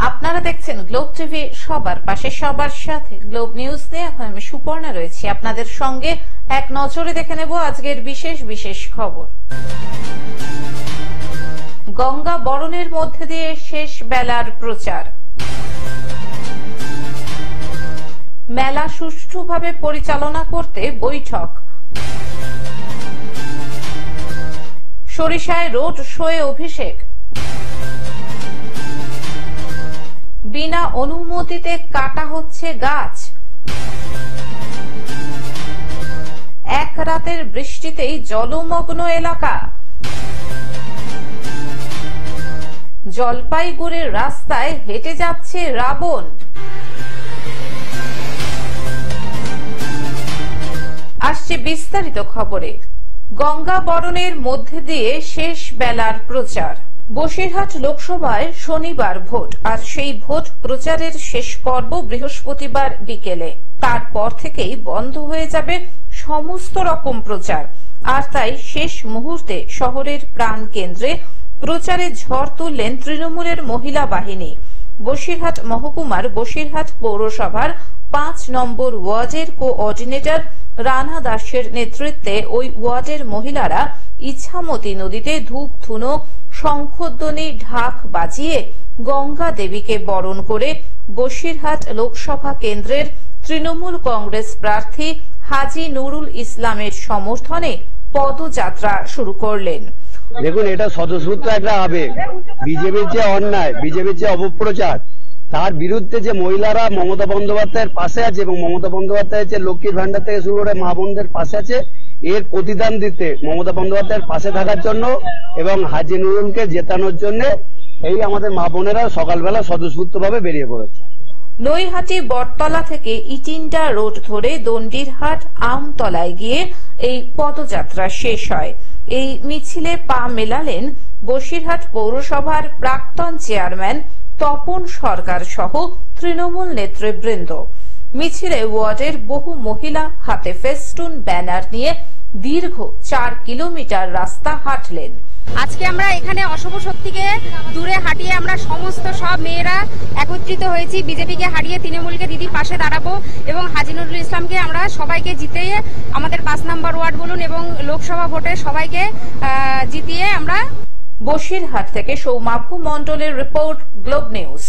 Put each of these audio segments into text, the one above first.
আপনারা দেখছেন globe TV, সবার পাশে সবার সাথে। গ্লোব নিউজ নিয়ে এখন আমি সুপর্ণা রয়েছি আপনাদের সঙ্গে। এক নজরে দেখে নেব আজকের বিশেষ বিশেষ খবর। গঙ্গা বরণের মধ্যে দিয়ে শেষ বেলার প্রচার। মেলা সুষ্ঠুভাবে পরিচালনা করতে বৈঠক। সরিষায় রোড শোয়ে অভিষেক। বিনা অনুমতিতে কাটা হচ্ছে গাছ। এক রাতের বৃষ্টিতেই জলমগ্ন এলাকা। জলপাইগুড়ির রাস্তায় হেঁটে যাচ্ছে রাবণ। আসছে বিস্তারিত খবরে। গঙ্গা বরণের মধ্যে দিয়ে শেষ বেলার প্রচার। বসিরহাট লোকসভায় শনিবার ভোট, আর সেই ভোট প্রচারের শেষ পর্ব বৃহস্পতিবার বিকেলে। তারপর থেকেই বন্ধ হয়ে যাবে সমস্ত রকম প্রচার। আর তাই শেষ মুহূর্তে শহরের প্রাণ কেন্দ্রে প্রচারে ঝড় তুললেন তৃণমূলের মহিলা বাহিনী। বসিরহাট মহকুমার বসিরহাট পৌরসভার 5 নম্বর ওয়ার্ডের কোঅর্ডিনেটর রানা দাসের নেতৃত্বে ওই ওয়ার্ডের মহিলারা ইছামতি নদীতে ধূপ ধুনো, শঙ্খধ্বনি, ঢাক বাজিয়ে গঙ্গা দেবীকে বরণ করে বসিরহাট লোকসভা কেন্দ্রের তৃণমূল কংগ্রেস প্রার্থী হাজী নুরুল ইসলামের সমর্থনে পদযাত্রা শুরু করলেন। দেখুন, এটা স্বতঃস্ফূর্ত একটা আবেগ। বিজেপির যে অন্যায়, বিজেপির যে অপপ্রচার, তার বিরুদ্ধে যে মহিলারা মমতা বন্দ্যোপাধ্যায়ের পাশে আছে এবং মমতা বন্দ্যোপাধ্যায়ের যে লক্ষ্মীর ভান্ডার থেকে শুরু করে মা বোনদের পাশে আছে, এর প্রতিদান দিতে মমতা বন্দ্যোপাধ্যায়ের পাশে থাকার জন্য এবং হাজী নুরুলকে জেতানোর জন্য এই আমাদের মা বোনেরা সকালবেলা স্বতঃস্ফূর্ত ভাবে বেরিয়ে পড়েছে। নৈহাটি বটতলা থেকে ইটিন্ডা রোড ধরে দণ্ডিরহাট আমতলায় গিয়ে এই পদযাত্রা শেষ হয়। এই মিছিলে পা মেলালেন বসিরহাট পৌরসভার প্রাক্তন চেয়ারম্যান তপন সরকার সহ তৃণমূল নেতৃবৃন্দ। মিছিলে ওয়ার্ডের বহু মহিলা হাতে ফেস্টুন ব্যানার নিয়ে দীর্ঘ 4 কিলোমিটার রাস্তা হাঁটলেন। আজকে আমরা এখানে অশুভ শক্তিকে দূরে হাঁটিয়ে আমরা সমস্ত সব মেয়েরা একত্রিত হয়েছি। বিজেপিকে হারিয়ে তৃণমূলকে দিদির পাশে দাঁড়াবো এবং হাজী নুরুল ইসলামকে আমরা সবাইকে জিতিয়ে আমাদের 5 নম্বর ওয়ার্ড বলুন এবং লোকসভা ভোটে সবাইকে জিতিয়ে আমরা। বসিরহাট থেকে সৌমাভু মণ্ডলের রিপোর্ট, গ্লোব নিউজ।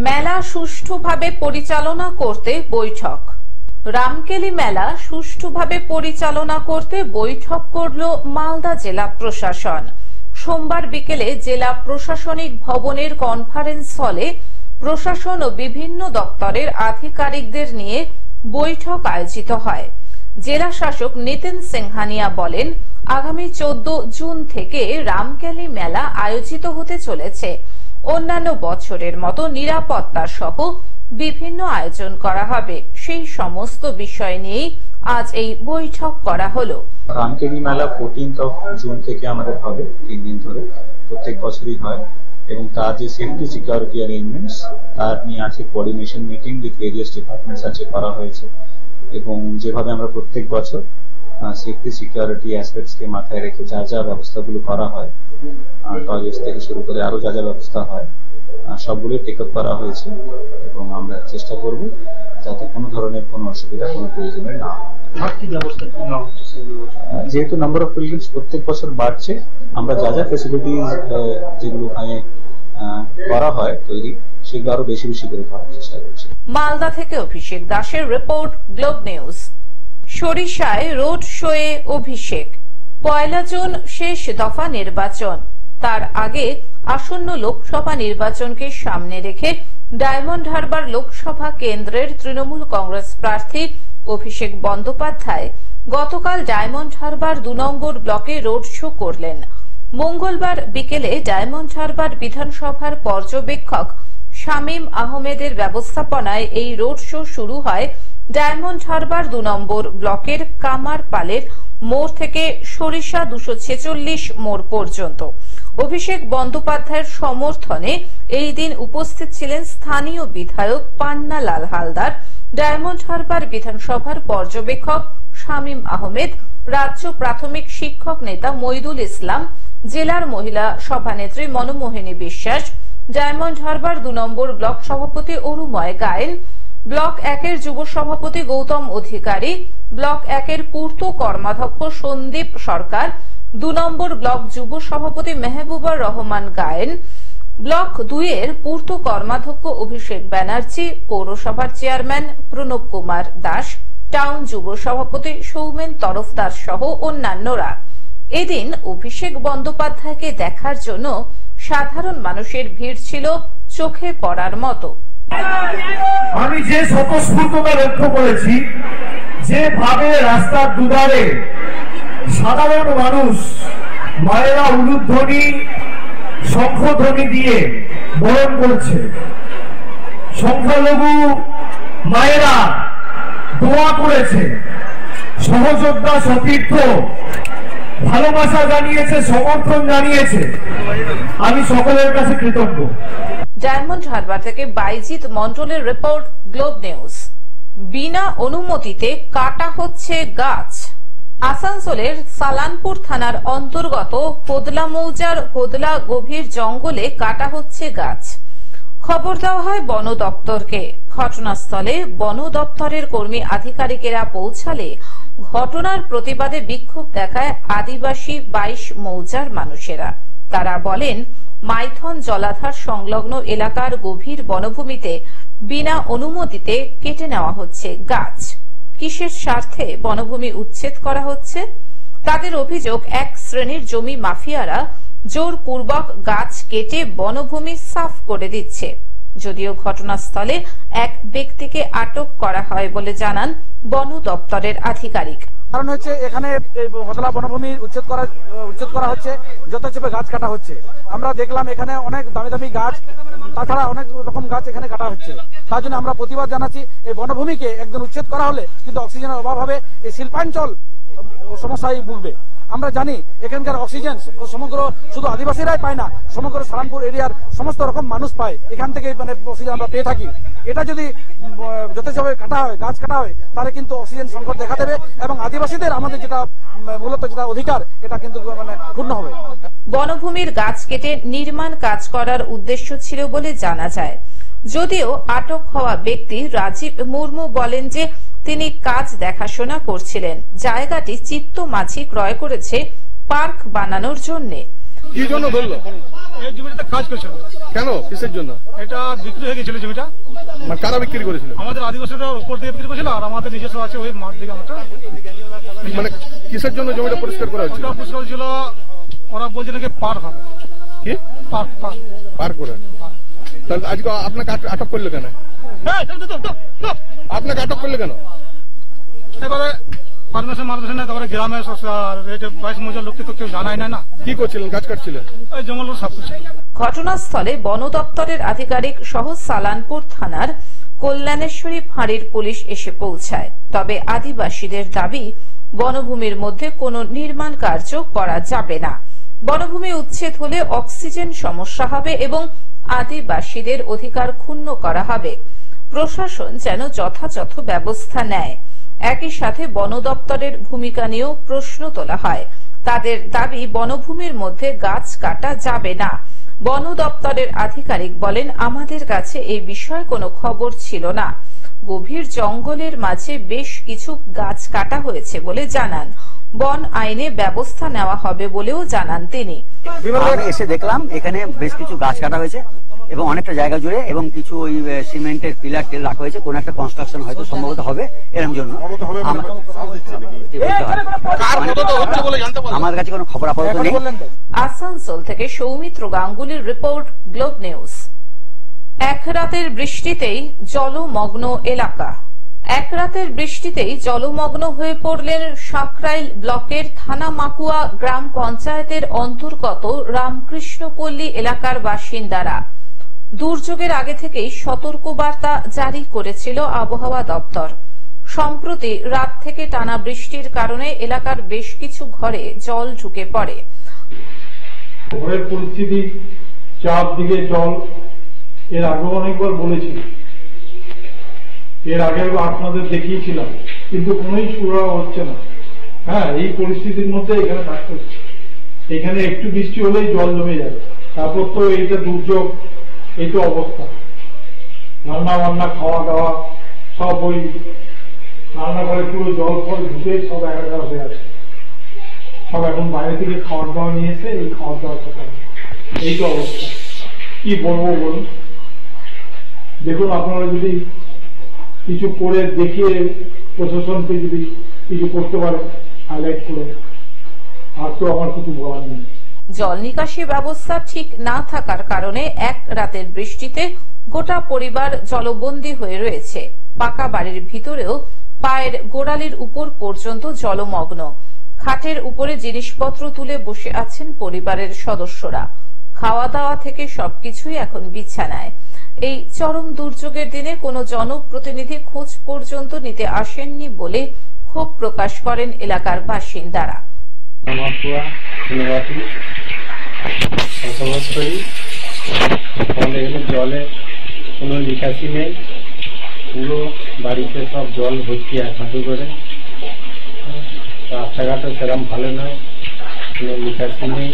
মেলা সুষ্ঠুভাবে পরিচালনা করতে বৈঠক। রামকেলি মেলা সুষ্ঠুভাবে পরিচালনা করতে বৈঠক করল মালদা জেলা প্রশাসন। সোমবার বিকেলে জেলা প্রশাসনিক ভবনের কনফারেন্স হলে প্রশাসন ও বিভিন্ন দপ্তরের আধিকারিকদের নিয়ে বৈঠক আয়োজিত হয়। জেলা শাসক নিতিন সিংহানিয়া বলেন, আগামী 14 জুন থেকে রামকেলি মেলা আয়োজিত হতে চলেছে। অন্যান্য বছরের মতো নিরাপত্তা সহ বিভিন্ন আয়োজন করা হবে। সেই সমস্ত বিষয় নিয়েই আজ এই বৈঠক করা হলো। রামকেলি মেলা 14 জুন থেকে আমাদের হবে, 3 দিন ধরে, প্রত্যেক বছরই হয়। এবং তার যে সেফটি সিকিউরিটি অ্যারেঞ্জমেন্টস, তার নিয়ে আছে coordination meeting with various departments আছে করা হয়েছে। এবং যেভাবে আমরা প্রত্যেক বছর সেফটি সিকিউরিটি অ্যাসপেক্টস কে মাথায় রেখে যা যা ব্যবস্থাগুলো করা হয়, টয়লেট থেকে শুরু করে আরো যা যা ব্যবস্থা হয়, সবগুলোই টেক আপ করা হয়েছে। এবং আমরা চেষ্টা করব যাতে কোনো ধরনের কোনো অসুবিধা কোনো প্রয়োজনে না হয়। যেহেতু নাম্বার অফ পিলগ্রিমস প্রত্যেক বছর বাড়ছে, আমরা যা যা ফেসিলিটিস যেগুলো ওখানে করা হয় তৈরি, সেগুলো আরো বেশি বেশি করে করার চেষ্টা করছি। মালদা থেকে অভিষেক দাসের রিপোর্ট, গ্লোব নিউজ। সরিষায় রোড শোয়ে অভিষেক। 1 জুন শেষ দফা নির্বাচন। তার আগে আসন্ন লোকসভা নির্বাচনকে সামনে রেখে ডায়মন্ড হারবার লোকসভা কেন্দ্রের তৃণমূল কংগ্রেস প্রার্থী অভিষেক বন্দ্যোপাধ্যায় গতকাল ডায়মন্ড হারবার 2 নম্বর ব্লকে রোড শো করলেন। মঙ্গলবার বিকেলে ডায়মন্ড হারবার বিধানসভার পর্যবেক্ষক শামীম আহমেদের ব্যবস্থাপনায় এই রোড শো শুরু হয় ডায়মন্ড হারবার 2 নম্বর ব্লকের কামারপালের মোড় থেকে সরিষা 246 মোড় পর্যন্ত। অভিষেক বন্দ্যোপাধ্যায়ের সমর্থনে এই দিন উপস্থিত ছিলেন স্থানীয় বিধায়ক পান্নালাল হালদার, ডায়মন্ড হারবার বিধানসভার পর্যবেক্ষক শামীম আহমেদ, রাজ্য প্রাথমিক শিক্ষক নেতা মইদুল ইসলাম, জেলার মহিলা সভানেত্রী মনমোহিনী বিশ্বাস, ডায়মন্ড হারবার 2 নম্বর ব্লক সভাপতি অরুময় গায়েন, ব্লক 1-এর যুব সভাপতি গৌতম অধিকারী, ব্লক 1-এর পূর্ত কর্মাধ্যক্ষ সন্দীপ সরকার, 2 নম্বর ব্লক যুব সভাপতি মেহবুবার রহমান গায়েন, ব্লক 2-এর পূর্ত কর্মাধ্যক্ষ অভিষেক ব্যানার্জি, পৌরসভার চেয়ারম্যান প্রণব কুমার দাস, টাউন যুব সভাপতি সৌমেন তরফদার সহ অন্যান্যরা। এদিন অভিষেক বন্দ্যোপাধ্যায়কে দেখার জন্য সাধারণ মানুষের ভিড় ছিল চোখে পড়ার মতো। আমি যে স্বতঃস্ফূর্ততা লক্ষ্য করেছি, যেভাবে রাস্তার দুধারে সাধারণ মানুষ মায়েরা উলুধ্বনি শঙ্খধ্বনি দিয়ে বরণ করছে, সংখ্যালঘু মায়েরা দোয়া করেছে, সহযোদ্ধা সতীর্থ ভালোবাসা জানিয়েছে, সমর্থন জানিয়েছে, আমি সকলের কাছে কৃতজ্ঞ। ডায়মন্ড হারবার থেকে বাইজিৎ মন্ডলের রিপোর্ট, গ্লোব নিউজ। বিনা অনুমতিতে কাটা হচ্ছে গাছ। আসানসোলের সালানপুর থানার অন্তর্গত কোদলা মৌজার কোদলা গভীর জঙ্গলে কাটা হচ্ছে গাছ। খবর দেওয়া হয় বন দপ্তরকে। ঘটনাস্থলে বন দপ্তরের কর্মী আধিকারিকেরা পৌঁছালে ঘটনার প্রতিবাদে বিক্ষোভ দেখায় আদিবাসী 22 মৌজার মানুষেরা। তারা বলেন, মাইথন জলাধার সংলগ্ন এলাকার গভীর বনভূমিতে বিনা অনুমতিতে কেটে নেওয়া হচ্ছে গাছ। কিসের স্বার্থে বনভূমি উচ্ছেদ করা হচ্ছে? তাদের অভিযোগ, এক শ্রেণীর জমি মাফিয়ারা জোরপূর্বক গাছ কেটে বনভূমি সাফ করে দিচ্ছে। যদিও ঘটনাস্থলে এক ব্যক্তিকে আটক করা হয় বলে জানান বন দপ্তরের আধিকারিক। কারণ হচ্ছে এখানে কোদলা বনভূমি উচ্ছেদ করা হচ্ছে, যথাযথ গাছ কাটা হচ্ছে। আমরা দেখলাম এখানে অনেক দামি দামি গাছ, তাছাড়া অনেক রকম গাছ এখানে কাটা হচ্ছে। তার জন্য আমরা প্রতিবাদ জানাচ্ছি। এই বনভূমিকে একদম উচ্ছেদ করা হলে কিন্তু অক্সিজেনের অভাব হবে, এই শিল্পাঞ্চল সমস্যায় ভুগবে। আমরা জানি এখানকার অক্সিজেন সমগ্র শুধু আদিবাসীরাই পায় না, সমগ্র সালানপুর এরিয়ার সমস্ত রকম মানুষ পায়। এখান থেকে মানে অক্সিজেন আমরা পেয়ে থাকি। এটা যদি যথেষ্টভাবে কাটা হয়, গাছ কাটা হয়, তাহলে কিন্তু অক্সিজেন সংকট দেখা দেবে এবং আদিবাসীদের আমাদের যেটা মূলত যেটা অধিকার, এটা কিন্তু মানে ক্ষুণ্ণ হবে। বনভূমির গাছ কেটে নির্মাণ কাজ করার উদ্দেশ্য ছিল বলে জানা যায়। যদিও আটক হওয়া ব্যক্তি রাজীব মুর্মু বলেন যে তিনি কাজ দেখাশোনা করছিলেন। জায়গাটি চিত্ত মাঝি ক্রয় করেছে পার্ক বানানোর জন্য। কি জন্য ধরলো? এই জমিটাতে কাজ করছিল। কেন? কিসের জন্য? এটা বিক্রি হয়ে গেছিল জমিটা। মানে কারা বিক্রি করেছিল? আমাদের আদিবাসীরা উপর দিয়ে বিক্রি করেছিল, আর আমাদের নিজস্ব আছে ওই মাঠ দিকে। আমরা মানে কিসের জন্য জমিটা পরিষ্কার করা হচ্ছিল? পরিষ্কার হচ্ছিল, ওরা বলছে নাকি পার্ক হবে। কি পার্ক করে? তাহলে আজকে আপনাকে আটক করলো কেন? আপনাকে আটক করলো কেন? এবারে পারমিশন না, তারপরে গ্রামে 22 মৌজার লোককে তো কেউ জানায় না। কি করছিলেন? গাছ কাটছিলেন? ওই জঙ্গল সব কিছু। ঘটনাস্থলে বন দপ্তরের আধিকারিক সহ সালানপুর থানার কল্যাণেশ্বরী ফাঁড়ির পুলিশ এসে পৌঁছায়। তবে আদিবাসীদের দাবি, বনভূমির মধ্যে কোনো নির্মাণ কার্য করা যাবে না। বনভূমি উচ্ছেদ হলে অক্সিজেন সমস্যা হবে এবং আদিবাসীদের অধিকার ক্ষুণ্ণ করা হবে। প্রশাসন যেন যথাযথ ব্যবস্থা নেয়। একই সাথে বন দপ্তরের ভূমিকা নিয়েও প্রশ্ন তোলা হয়। তাদের দাবি, বনভূমির মধ্যে গাছ কাটা যাবে না। বন দপ্তরের আধিকারিক বলেন, আমাদের কাছে এই বিষয়ে কোনো খবর ছিল না। গভীর জঙ্গলের মাঝে বেশ কিছু গাছ কাটা হয়েছে বলে জানান। বন আইনে ব্যবস্থা নেওয়া হবে বলেও জানান তিনি। এসে দেখলাম এখানে বেশ কিছু গাছ কাটা হয়েছে এবং অনেকটা জায়গা জুড়ে, এবং কিছু ওই সিমেন্টের পিলার টেল রাখা হয়েছে। কোন একটা কনস্ট্রাকশন হয়তো সম্ভবত হবে, এরকম জন্য আমার কাছে কোনো খবর আপাতত নেই। আসানসোল থেকে সৌমিত্র গাঙ্গুলির রিপোর্ট, গ্লোব নিউজ। এক রাতের বৃষ্টিতেই জলমগ্ন এলাকা। এক রাতের বৃষ্টিতেই জলমগ্ন হয়ে পড়লেন সাঁকরাইল ব্লকের থানামাকুয়া গ্রাম পঞ্চায়েতের অন্তর্গত রামকৃষ্ণপল্লী এলাকার বাসিন্দারা। দুর্যোগের আগে থেকেই সতর্কবার্তা জারি করেছিল আবহাওয়া দপ্তর। সম্প্রতি রাত থেকে টানা বৃষ্টির কারণে এলাকার বেশ কিছু ঘরে জল ঢুকে পড়ে। ঘরের পরিস্থিতি চারদিকে জল, এর আগে অনেকবার বলেছি, এর আগে আপনাদের দেখিয়েছিলাম, কিন্তু কোনোই সুরা হচ্ছে না। হ্যাঁ, এই পরিস্থিতির মধ্যে এখানে থাকতে হচ্ছে। এখানে একটু বৃষ্টি হলেই জল জমে যায়। তারপর তো এইটা দুর্যোগ, এই তো অবস্থা। রান্না বান্না খাওয়া দাওয়া সব ওই রান্নাঘরে পুরো জল ফল ঢুকে সব একাকার হয়ে আছে। সব এখন বাইরে থেকে খাওয়ার দাওয়া নিয়েছে, এই খাওয়ার দাওয়া খেতে। এই তো অবস্থা, কি বলবো বলুন। দেখুন আপনারা যদি কিছু করে দেখিয়ে প্রশাসনকে যদি কিছু করতে পারে হাইলাইট করে, আর তো আমার কিছু বলার নেই। জল নিকাশি ব্যবস্থা ঠিক না থাকার কারণে এক রাতের বৃষ্টিতে গোটা পরিবার জলবন্দী হয়ে রয়েছে। পাকা বাড়ির ভিতরেও পায়ের গোড়ালির উপর পর্যন্ত জলমগ্ন। খাটের উপরে জিনিসপত্র তুলে বসে আছেন পরিবারের সদস্যরা। খাওয়া দাওয়া থেকে সবকিছুই এখন বিছানায়। এই চরম দুর্যোগের দিনে কোনো জনপ্রতিনিধি খোঁজ পর্যন্ত নিতে আসেননি বলে ক্ষোভ প্রকাশ করেন এলাকার বাসিন্দারা। বসবাস করি, ফলে জলে কোনো নিকাশি নেই, পুরো বাড়িতে সব জল ভর্তি এক হাঁটু করে। রাস্তাঘাটও সেরকম ভালো নয়, কোনো নিকাশি নেই।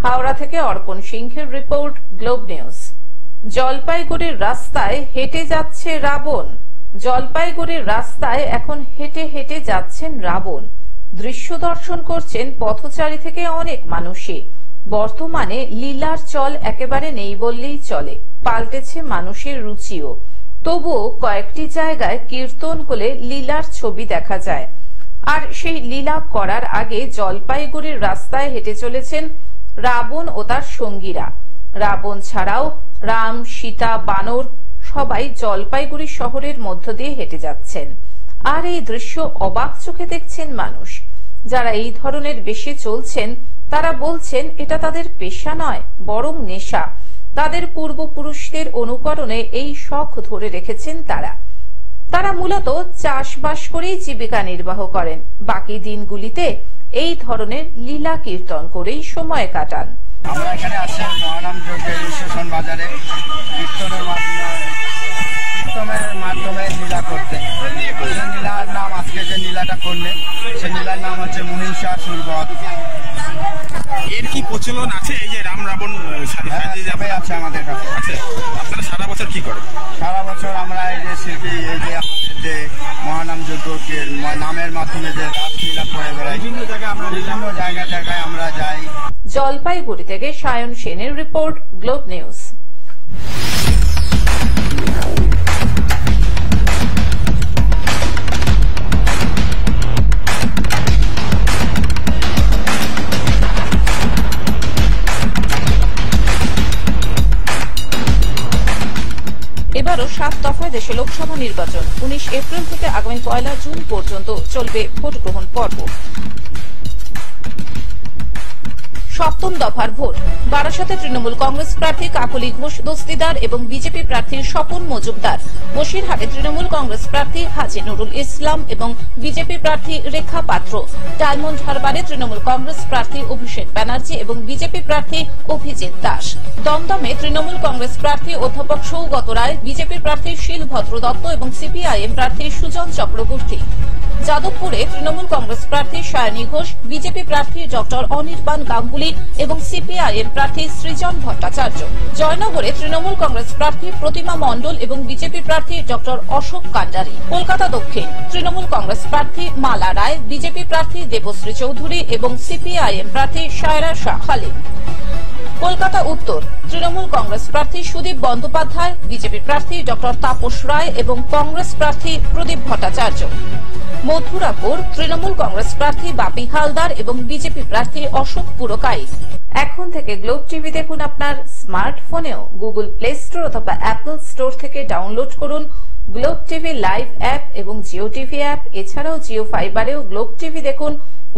হাওড়া থেকে অর্পণ সিংহের রিপোর্ট, গ্লোব নিউজ। জলপাইগুড়ির রাস্তায় হেঁটে যাচ্ছে রাবণ। জলপাইগুড়ির রাস্তায় এখন হেঁটে হেঁটে যাচ্ছেন রাবণ। দৃশ্য দর্শন করছেন পথচারী থেকে অনেক মানুষই। বর্তমানে লীলার চল একেবারে নেই বললেই চলে, পাল্টেছে মানুষের রুচিও। তবুও কয়েকটি জায়গায় কীর্তন হলে লীলার ছবি দেখা যায়। আর সেই লীলা করার আগে জলপাইগুড়ির রাস্তায় হেঁটে চলেছেন রাবণ ও তার সঙ্গীরা। রাবণ ছাড়াও রাম, সীতা, বানর সবাই জলপাইগুড়ি শহরের মধ্য দিয়ে হেঁটে যাচ্ছেন। আর এই দৃশ্য অবাক চোখে দেখছেন মানুষ। যারা এই ধরনের বেশে চলছেন তারা বলছেন এটা তাদের পেশা নয়, বরং নেশা। তাদের পূর্বপুরুষদের অনুকরণে এই শখ ধরে রেখেছেন তারা মূলত চাষবাস করেই জীবিকা নির্বাহ করেন। বাকি দিনগুলিতে এই ধরনের লীলা কীর্তন করেই সময় কাটান। আমরা এখানে আসছি মহানাম যজ্ঞের স্টেশন বাজারে কীর্তনের মাধ্যমে লীলা করতে। লীলার নাম আজকে যে লীলাটা করলে সে লীলার নাম হচ্ছে মহিষাসুরবধ। এর কি প্রচলন আছে? এই যে রাম রাবণ আছে আমাদের কাছে। আপনারা সারা বছর কি করেন? সারা বছর আমরা এই যে শিল্পী, এই যে আমাদের যে মহানাম যজ্ঞকে নামের মাধ্যমে যে রাসলীলা করে বেড়াই, বিভিন্ন জায়গায় আমরা যাই। জলপাইগুড়ি থেকে সায়ন সেনের রিপোর্ট, গ্লোব নিউজ। এবারও 7 দফায় দেশে লোকসভা নির্বাচন। 19 এপ্রিল থেকে আগামী 1 জুন পর্যন্ত চলবে ভোট গ্রহণ পর্ব। 7ম দফার ভোট। বারাসাতে তৃণমূল কংগ্রেস প্রার্থী কাকলি ঘোষ দস্তিদার এবং বিজেপি প্রার্থী স্বপন মজুমদার, বসিরহাটে তৃণমূল কংগ্রেস প্রার্থী হাজি নুরুল ইসলাম এবং বিজেপি প্রার্থী রেখা পাত্র, ডায়মন্ড হারবারে তৃণমূল কংগ্রেস প্রার্থী অভিষেক ব্যানার্জি এবং বিজেপি প্রার্থী অভিজিৎ দাস, দমদমে তৃণমূল কংগ্রেস প্রার্থী অধ্যাপক সৌগত রায়, বিজেপি প্রার্থী শিলভদ্র দত্ত এবং সিপিআইএম প্রার্থী সুজন চক্রবর্তী, যাদবপুরে তৃণমূল কংগ্রেস প্রার্থী সায়নী ঘোষ, বিজেপি প্রার্থী ডক্টর অনির্বাণ গাঙ্গুলি এবং সিপিআইএম প্রার্থী সৃজন ভট্টাচার্য, জয়নগরে তৃণমূল কংগ্রেস প্রার্থী প্রতিমা মণ্ডল এবং বিজেপি প্রার্থী ডক্টর অশোক কান্ডারি, কলকাতা দক্ষিণ তৃণমূল কংগ্রেস প্রার্থী মালা রায়, বিজেপি প্রার্থী দেবশ্রী চৌধুরী এবং সিপিআইএম প্রার্থী সায়রা শাহ খালিদ, কলকাতা উত্তর তৃণমূল কংগ্রেস প্রার্থী সুদীপ বন্দ্যোপাধ্যায়, বিজেপি প্রার্থী ডক্টর তাপস রায় এবং কংগ্রেস প্রার্থী প্রদীপ ভট্টাচার্য, মথুরাপুর তৃণমূল কংগ্রেস প্রার্থী বাপি হালদার এবং বিজেপি প্রার্থী অশোক পুরকাইত। এখন থেকে গ্লোব টিভি দেখুন আপনার স্মার্টফোনেও। গুগল প্লে স্টোর অথবা অ্যাপল স্টোর থেকে ডাউনলোড করুন গ্লোব টিভি লাইভ অ্যাপ এবং জিও টিভি অ্যাপ। এছাড়াও জিও ফাইবারেও গ্লোব টিভি দেখুন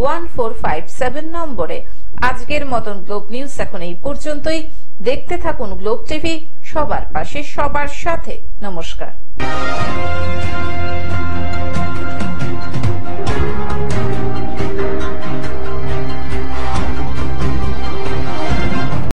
1457 নম্বরে। আজকের মতন গ্লোব নিউজ এখন এই পর্যন্তই। দেখতে থাকুন গ্লোব টিভি, সবার পাশে সবার সাথে। নমস্কার।